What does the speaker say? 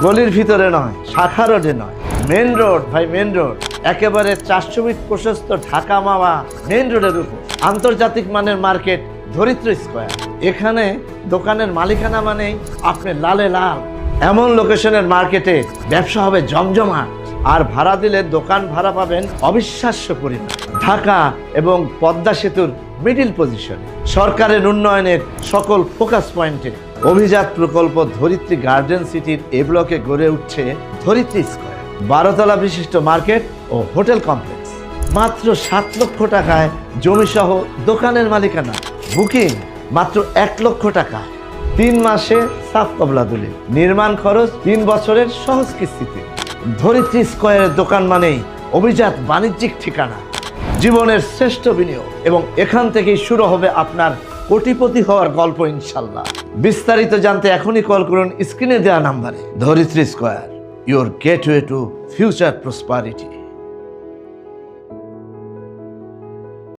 গলির ভিতরে নয়, শাখা রোডে নয়, মেন রোড ভাই, মেন রোড। একেবারে 400 ফিট প্রশস্ত ঢাকা মাওয়া মেন রোডের উপর আন্তর্জাতিক মানের মার্কেট ধরিত্রী স্কয়ার। এখানে দোকানের মালিকানা মানেই আপনি লালে লাল। এমন লোকেশনের মার্কেটে ব্যবসা হবে জমজমাট, আর ভাড়া দিলে দোকান ভাড়া পাবেন অবিশ্বাস্য পরিমাণ। ঢাকা এবং পদ্মা সেতুর মিডিল পজিশনে, সরকারের উন্নয়নের সকল ফোকাস পয়েন্টে অভিজাত প্রকল্প ধরিত্রী গার্ডেন সিটির এ ব্লকে গড়ে উঠছে ধরিত্রী স্কয়ার। 12 তলা বিশিষ্ট মার্কেট ও হোটেল কমপ্লেক্স, মাত্র 7 লক্ষ টাকায় জমিসহ দোকানের মালিকানা। বুকিং মাত্র 1 লক্ষ টাকা, 3 মাসে সাফ কবলাদুলি, নির্মাণ খরচ 3 বছরের সহজ কিস্তিতে। ধরিত্রী স্কয়ারের দোকান মানেই অভিজাত বাণিজ্যিক ঠিকানা, জীবনের শ্রেষ্ঠ বিনিয়োগ, এবং এখান থেকেই শুরু হবে আপনার কোটিপতি হওয়ার গল্প ইনশাল্লাহ। বিস্তারিত জানতে এখনই কল করুন স্ক্রিনে দেওয়া নাম্বারে। Dharitri square, your gateway to future prosperity.